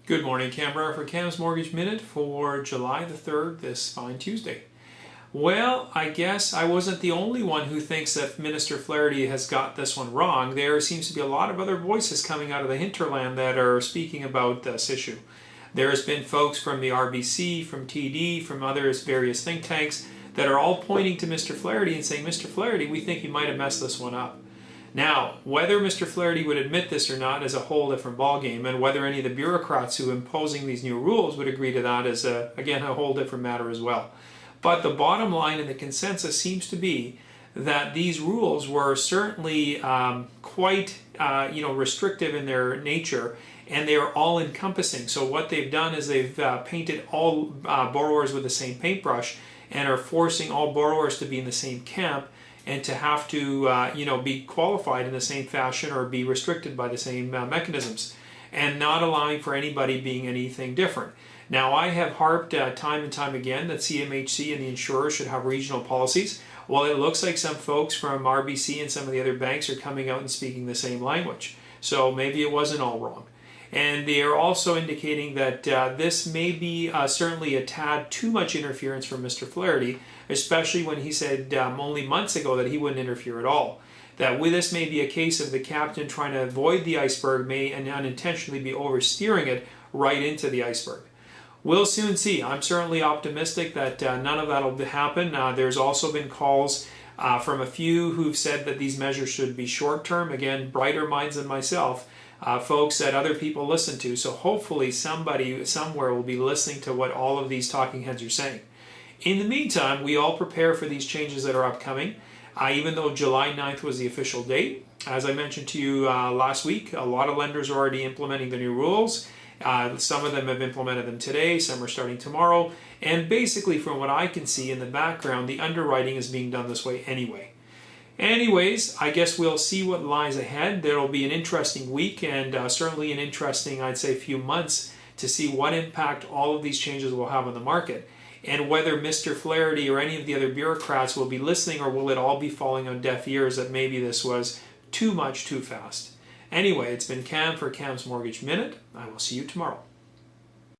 Good morning, Canberra, for Cam's Mortgage Minute for July the 3rd, this fine Tuesday. Well, I guess I wasn't the only one who thinks that Minister Flaherty has got this one wrong. There seems to be a lot of other voices coming out of the hinterland that are speaking about this issue. There's been folks from the RBC, from TD, from others, various think tanks, that are all pointing to Mr. Flaherty and saying, Mr. Flaherty, we think you might have messed this one up. Now, whether Mr. Flaherty would admit this or not is a whole different ballgame, and whether any of the bureaucrats who are imposing these new rules would agree to that is, again, a whole different matter as well. But the bottom line and the consensus seems to be that these rules were certainly quite restrictive in their nature, and they are all-encompassing. So what they've done is they've painted all borrowers with the same paintbrush and are forcing all borrowers to be in the same camp and to have to be qualified in the same fashion or be restricted by the same mechanisms, and not allowing for anybody being anything different. Now, I have harped time and time again that CMHC and the insurers should have regional policies. Well, it looks like some folks from RBC and some of the other banks are coming out and speaking the same language. So maybe it wasn't all wrong. And they are also indicating that this may be certainly a tad too much interference from Mr. Flaherty, especially when he said only months ago that he wouldn't interfere at all. That this may be a case of the captain trying to avoid the iceberg and unintentionally be oversteering it right into the iceberg. We'll soon see. I'm certainly optimistic that none of that will happen. There's also been calls from a few who've said that these measures should be short-term. Again, brighter minds than myself. Folks that other people listen to. So hopefully somebody somewhere will be listening to what all of these talking heads are saying. In the meantime, we all prepare for these changes that are upcoming. Even though July 9th was the official date, as I mentioned to you last week, a lot of lenders are already implementing the new rules. Some of them have implemented them today, some are starting tomorrow, and basically from what I can see in the background, the underwriting is being done this way anyway. Anyways, I guess we'll see what lies ahead. There will be an interesting week and certainly an interesting, I'd say, few months to see what impact all of these changes will have on the market, and whether Mr. Flaherty or any of the other bureaucrats will be listening, or will it all be falling on deaf ears that maybe this was too much too fast. Anyway, it's been Cam for Cam's Mortgage Minute. I will see you tomorrow.